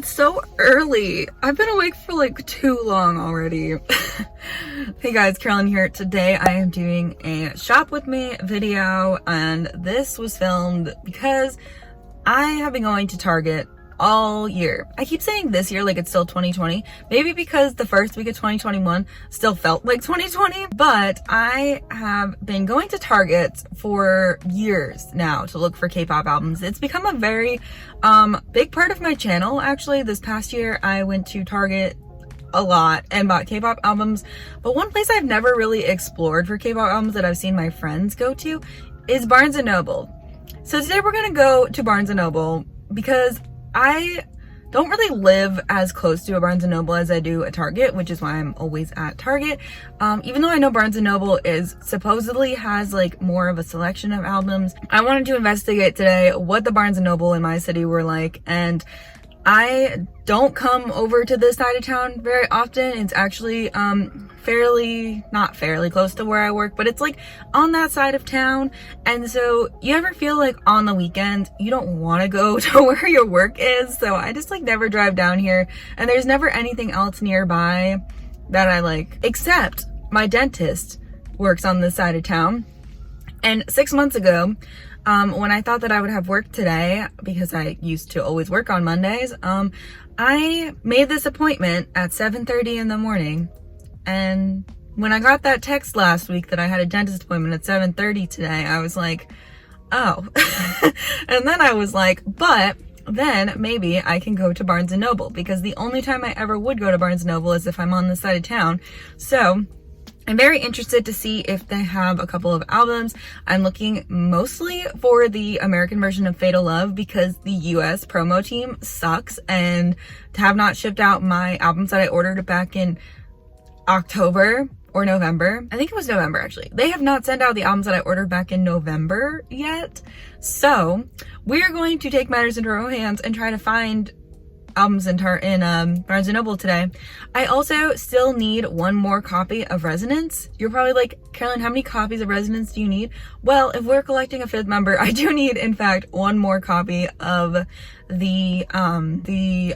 It's so early. I've been awake for like too long already. Hey guys, Carolyn here. Today I am doing a shop with me video, and this was filmed because I have been going to Target all year. I keep saying this year like it's still 2020, maybe because the first week of 2021 still felt like 2020, but I have been going to Target for years now to look for K-pop albums. It's become a very big part of my channel. Actually, this past year I went to Target a lot and bought K-pop albums, but one place I've never really explored for K-pop albums that I've seen my friends go to is Barnes & Noble. So today we're gonna go to Barnes & Noble because I don't really live as close to a Barnes & Noble as I do a Target, which is why I'm always at Target. Even though I know Barnes & Noble supposedly has like more of a selection of albums, I wanted to investigate today what the Barnes & Noble in my city were like. And I don't come over to this side of town very often. It's actually not fairly close to where I work, but it's like on that side of town. And so you ever feel like on the weekend you don't want to go to where your work is? So I just like never drive down here, and there's never anything else nearby that I like, except my dentist works on this side of town. And 6 months ago, when I thought that I would have work today, because I used to always work on Mondays, I made this appointment at 7:30 in the morning. And when I got that text last week that I had a dentist appointment at 7:30 today, I was like, oh. And then I was like, but then maybe I can go to Barnes & Noble, because the only time I ever would go to Barnes & Noble is if I'm on this side of town. So I'm very interested to see if they have a couple of albums. I'm looking mostly for the American version of Fatal Love because the US promo team sucks and have not shipped out my albums that I ordered back in October or November. I think it was November actually. They have not sent out the albums that I ordered back in November yet. So we're going to take matters into our own hands and try to find albums in Barnes & Noble today. I also still need one more copy of Resonance. You're probably like, Carolyn, how many copies of Resonance do you need? Well, if we're collecting a 5th member, I do need, in fact, one more copy of the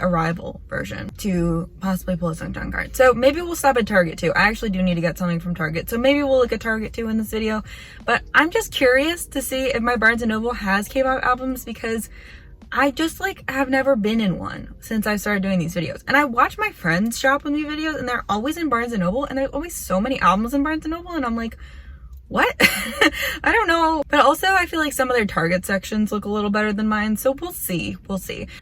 Arrival version to possibly pull a Sungjan card. So maybe we'll stop at Target too. I actually do need to get something from Target, so maybe we'll look at Target too in this video. But I'm just curious to see if my Barnes & Noble has K-pop albums, because I just like have never been in one since I started doing these videos. And I watch my friends shop with me videos, and they're always in Barnes & Noble, and there's always so many albums in Barnes & Noble, and I'm like, what? I don't know. But also I feel like some of their Target sections look a little better than mine, so we'll see.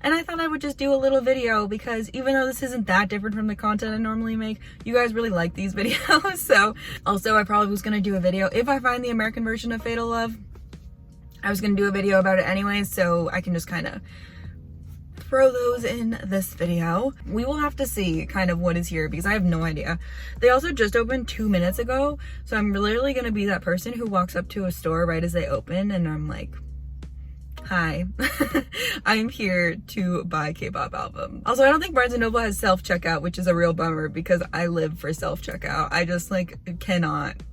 And I thought I would just do a little video because even though this isn't that different from the content I normally make, you guys really like these videos. So also I probably was gonna do a video if I find the American version of Fatal Love. I was gonna do a video about it anyway, so I can just kind of throw those in this video. We will have to see kind of what is here because I have no idea. They also just opened 2 minutes ago, so I'm literally gonna be that person who walks up to a store right as they open and I'm like, hi, I'm here to buy K-pop album. Also, I don't think Barnes & Noble has self-checkout, which is a real bummer because I live for self-checkout. I just like cannot.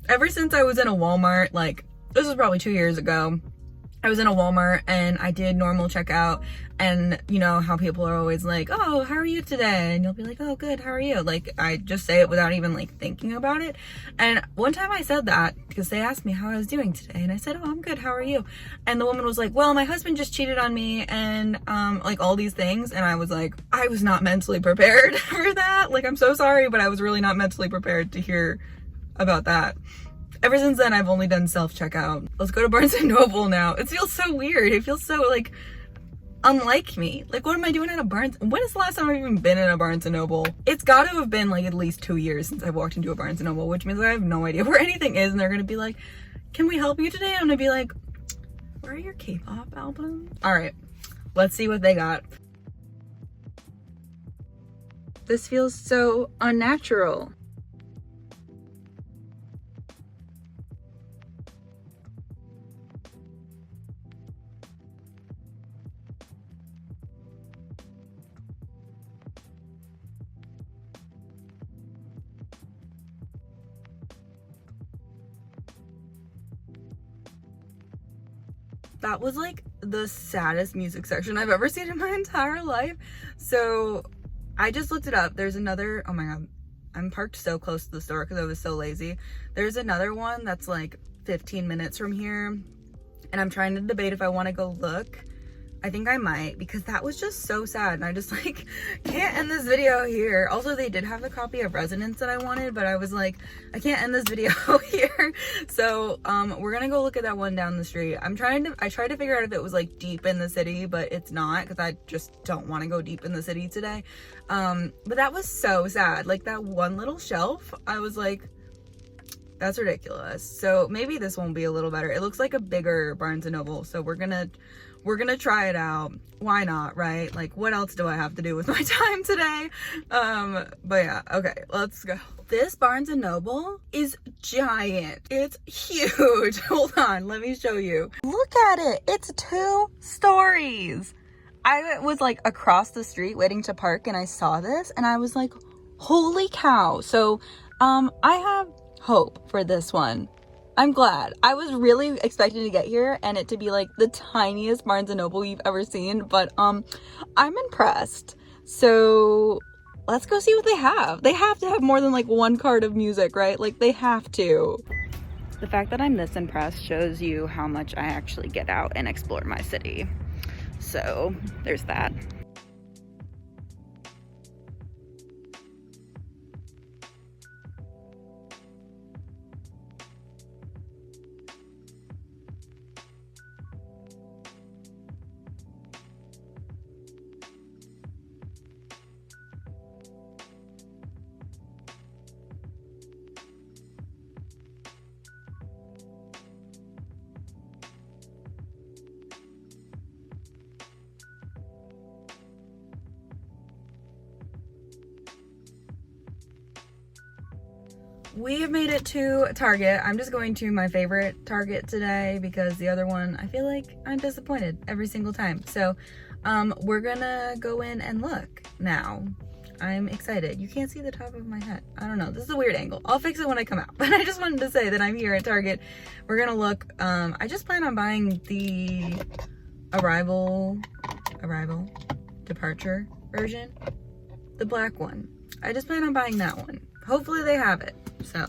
Ever since I was in a Walmart, like, this was probably 2 years ago, I was in a Walmart and I did normal checkout, and you know how people are always like, oh, how are you today? And you'll be like, oh, good, how are you? Like, I just say it without even like thinking about it. And one time I said that because they asked me how I was doing today, and I said, oh, I'm good, how are you? And the woman was like, well, my husband just cheated on me, and like all these things. And I was like, I was not mentally prepared for that. Like, I'm so sorry, but I was really not mentally prepared to hear about that. Ever since then, I've only done self-checkout. Let's go to Barnes & Noble now. It feels so weird. It feels so, like, unlike me. Like, what am I doing at a Barnes? When is the last time I've even been in a Barnes & Noble? It's got to have been, like, at least 2 years since I've walked into a Barnes & Noble, which means I have no idea where anything is, and they're gonna be like, can we help you today? I'm gonna be like, where are your K-pop albums? All right, let's see what they got. This feels so unnatural. That was like the saddest music section I've ever seen in my entire life. So I just looked it up. There's another, oh my god, I'm parked so close to the store because I was so lazy. There's another one that's like 15 minutes from here, and I'm trying to debate if I want to go look. I think I might, because that was just so sad, and I just like can't end this video here. Also, they did have the copy of Resonance that I wanted, but I was like, I can't end this video here. So we're gonna go look at that one down the street. I tried to figure out if it was like deep in the city, but it's not, because I just don't want to go deep in the city today. But that was so sad. Like that one little shelf, I was like, that's ridiculous. So maybe this one will be a little better. It looks like a bigger Barnes & Noble, so we're gonna try it out. Why not, right? Like, what else do I have to do with my time today? But yeah, okay, let's go. This Barnes & Noble is giant. It's huge. Hold on, let me show you. Look at it. It's 2 stories. I was like across the street waiting to park, and I saw this and I was like, holy cow. So I have hope for this one. I'm glad. I was really expecting to get here and it to be like the tiniest Barnes & Noble you've ever seen, but I'm impressed. So let's go see what they have. They have to have more than like 1 card of music, right? Like they have to. The fact that I'm this impressed shows you how much I actually get out and explore my city. So there's that. We have made it to Target. I'm just going to my favorite Target today because the other one, I feel like I'm disappointed every single time. So we're gonna go in and look now. I'm excited. You can't see the top of my head. I don't know. This is a weird angle. I'll fix it when I come out. But I just wanted to say that I'm here at Target. We're gonna look. I just plan on buying the Arrival, Departure version. The black one. I just plan on buying that one. Hopefully they have it. So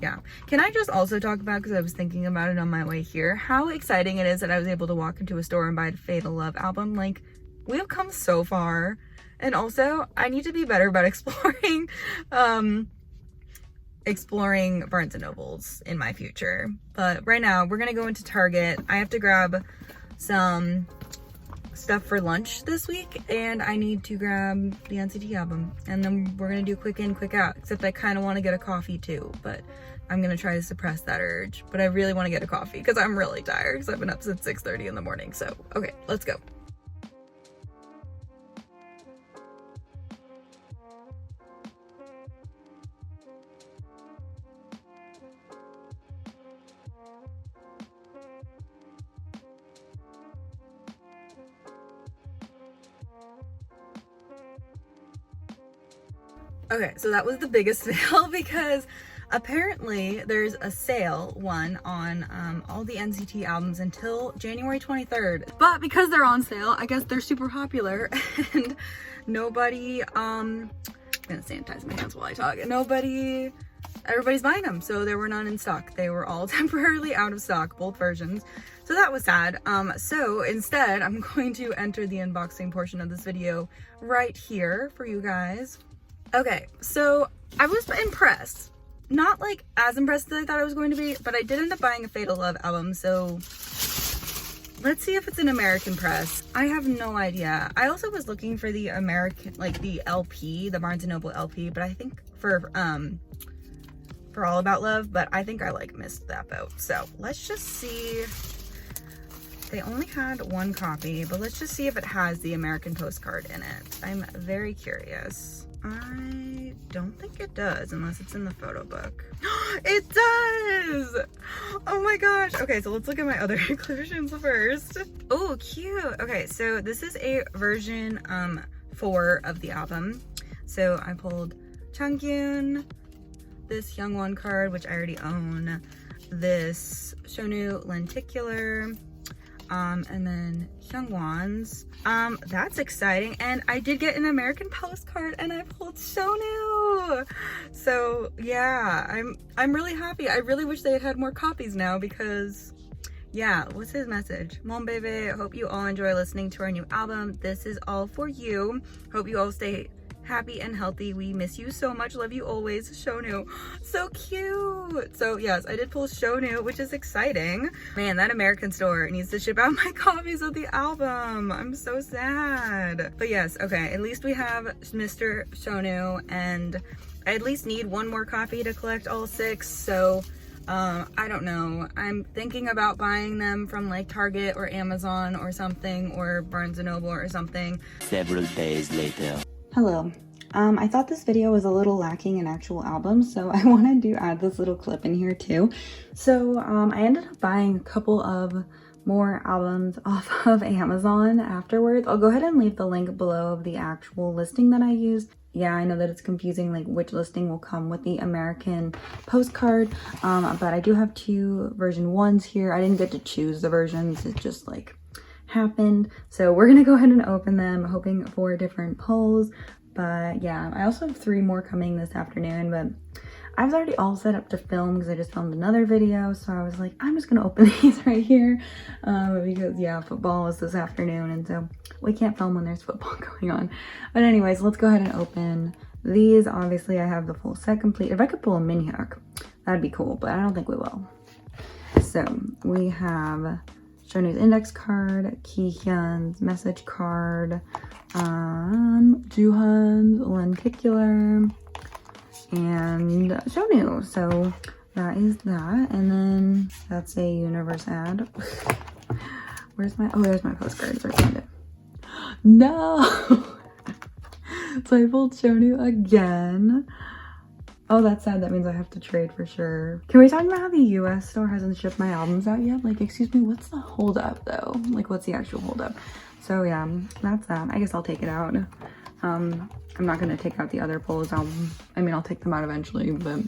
yeah. Can I just also talk about, because I was thinking about it on my way here, how exciting it is that I was able to walk into a store and buy the Fatal Love album. Like, we have come so far. And also, I need to be better about exploring Barnes & Nobles in my future. But right now, we're gonna go into Target. I have to grab some stuff for lunch this week, and I need to grab the NCT album, and then we're gonna do quick in, quick out, except I kind of want to get a coffee too, but I'm gonna try to suppress that urge. But I really want to get a coffee because I'm really tired, because I've been up since 6:30 in the morning. So okay, let's go. Okay, so that was the biggest fail because apparently there's a sale on all the NCT albums until January 23rd. But because they're on sale, I guess they're super popular and nobody, I'm gonna sanitize my hands while I talk. Everybody's buying them, so there were none in stock. They were all temporarily out of stock, both versions. So that was sad. So instead, I'm going to enter the unboxing portion of this video right here for you guys. Okay, so I was impressed. Not like as impressed as I thought I was going to be, but I did end up buying a Fatal Love album, so let's see if it's an American press. I have no idea. I also was looking for the American, like the LP, the Barnes & Noble LP, but I think for All About Love, but I think I like missed that boat. So let's just see. They only had 1 copy, but let's just see if it has the American postcard in it. I'm very curious. I don't think it does unless it's in the photo book. It does! Oh my gosh. Okay, so let's look at my other inclusions first. Oh, cute. Okay, so this is a version 4 of the album. So I pulled Changkyun, this Youngwon card, which I already own, this Shonu lenticular, And then Hyungwon's. That's exciting. And I did get an American postcard and I pulled Shonu. So yeah, I'm really happy. I really wish they had had more copies now because yeah, what's his message? Mon bébé, hope you all enjoy listening to our new album. This is all for you. Hope you all stay happy and healthy. We miss you so much. Love you always, Shonu. So cute. So yes, I did pull Shonu, which is exciting. Man, that American store needs to ship out my copies of the album. I'm so sad. But yes, okay, at least we have Mr. Shonu, and I at least need one more copy to collect all 6. So I don't know. I'm thinking about buying them from like Target or Amazon or something, or Barnes & Noble or something. Several days later. Hello. I thought this video was a little lacking in actual albums, so I wanted to add this little clip in here too. So I ended up buying a couple of more albums off of Amazon afterwards. I'll go ahead and leave the link below of the actual listing that I used. Yeah, I know that it's confusing, like which listing will come with the American postcard, but I do have 2 version 1s here. I didn't get to choose the versions, it just like happened. So we're gonna go ahead and open them, hoping for different pulls. But yeah, I also have 3 more coming this afternoon, but I was already all set up to film because I just filmed another video. So I was like, I'm just gonna open these right here because yeah, football is this afternoon, and so we can't film when there's football going on. But anyways, let's go ahead and open these. Obviously I have the full set complete. If I could pull a mini hook, that'd be cool, but I don't think we will. So we have Shonu's index card, Kihyun's message card, Jooheon's lenticular, and Shonu. So that is that. And then that's a universe ad. Where's my, oh, there's my postcards. I found it. No! So I pulled Shonu again. Oh, that's sad. That means I have to trade for sure. Can we talk about how the US store hasn't shipped my albums out yet? Like, excuse me, what's the holdup though? Like, what's the actual holdup? So yeah, that's that. I guess I'll take it out. I'm not gonna take out the other Polo's album. I mean, I'll take them out eventually, but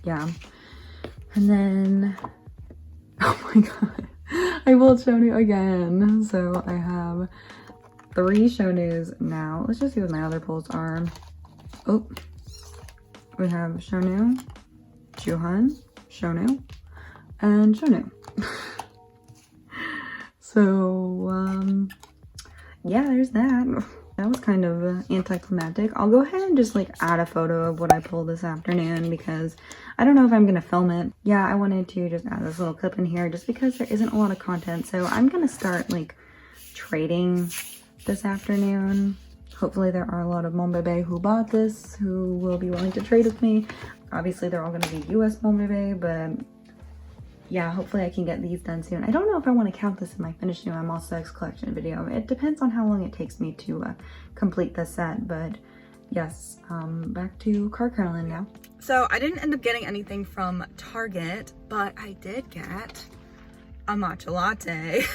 yeah. And then, oh my god, I pulled Shonu again. So I have 3 Shonus now. Let's just see what my other pulls are. Oh. We have Shonu, Jooheon, Shonu, and Shonu. So, yeah, there's that. That was kind of anticlimactic. I'll go ahead and just like add a photo of what I pulled this afternoon because I don't know if I'm gonna film it. Yeah, I wanted to just add this little clip in here just because there isn't a lot of content. So I'm gonna start like trading this afternoon. Hopefully there are a lot of Mon bébé who bought this who will be willing to trade with me. Obviously they're all going to be US Mon bébé, but yeah, hopefully I can get these done soon. I don't know if I want to count this in my finished new I'm All Sex collection video. It depends on how long it takes me to complete the set, but yes, back to Card Carolyn now. So I didn't end up getting anything from Target, but I did get a matcha latte.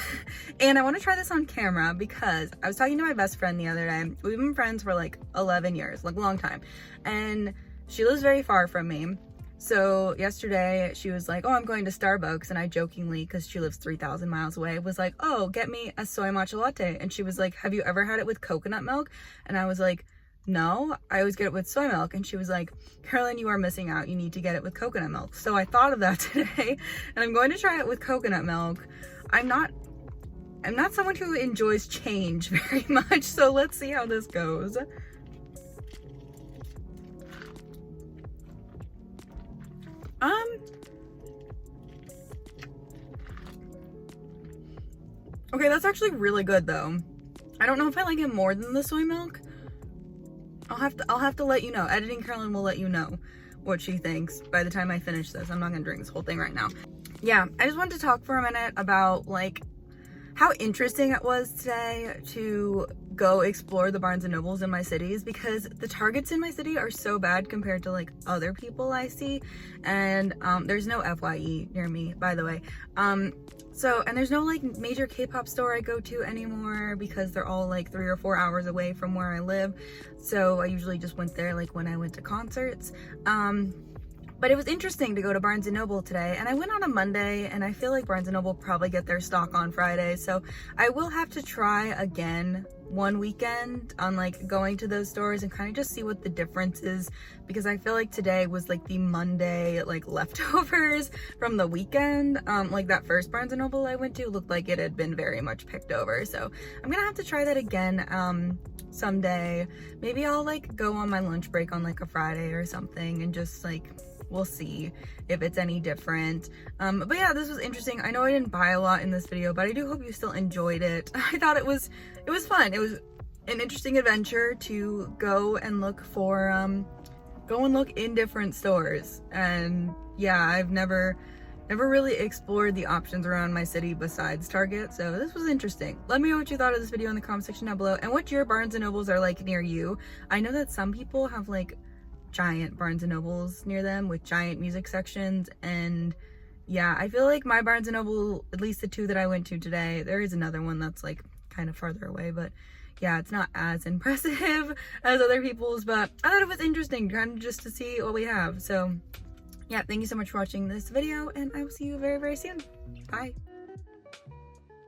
And I want to try this on camera because I was talking to my best friend the other day. We've been friends for like 11 years, like a long time, and she lives very far from me. So yesterday she was like, oh, I'm going to Starbucks, and I jokingly, because she lives 3,000 miles away, was like, oh, get me a soy matcha latte. And she was like, have you ever had it with coconut milk? And I was like, no, I always get it with soy milk. And she was like, Carolyn, you are missing out. You need to get it with coconut milk. So I thought of that today, and I'm going to try it with coconut milk. I'm not someone who enjoys change very much, so let's see how this goes. Okay, that's actually really good though. I don't know if I like it more than the soy milk. I'll have to let you know. Editing Carolyn will let you know what she thinks by the time I finish this. I'm not gonna drink this whole thing right now. Yeah, I just wanted to talk for a minute about like how interesting it was today to go explore the Barnes & Nobles in my cities, because the Targets in my city are so bad compared to like other people I see. And there's no FYE near me, by the way. And there's no like major K-pop store I go to anymore because they're all like 3 or 4 hours away from where I live. So I usually just went there like when I went to concerts. But it was interesting to go to Barnes & Noble today, and I went on a Monday, and I feel like Barnes & Noble probably get their stock on Friday, so I will have to try again one weekend on like going to those stores and kind of just see what the difference is, because I feel like today was like the Monday like leftovers from the weekend. Like that first Barnes & Noble I went to looked like it had been very much picked over, so I'm gonna have to try that again someday. Maybe I'll like go on my lunch break on like a Friday or something and just like, we'll see if it's any different. But yeah, this was interesting. I know I didn't buy a lot in this video, but I do hope you still enjoyed it. I thought it was fun. It was an interesting adventure to go and look for, go and look in different stores. And yeah, I've never really explored the options around my city besides Target, so this was interesting. Let me know what you thought of this video in the comment section down below, and what your Barnes & Nobles are like near you. I know that some people have like giant Barnes & Nobles near them with giant music sections, and yeah, I feel like my Barnes & Noble, at least the two that I went to today, there is another one that's like kind of farther away, but yeah, it's not as impressive as other people's, but I thought it was interesting kind of just to see what we have. So yeah, thank you so much for watching this video, and I will see you very, very soon. Bye.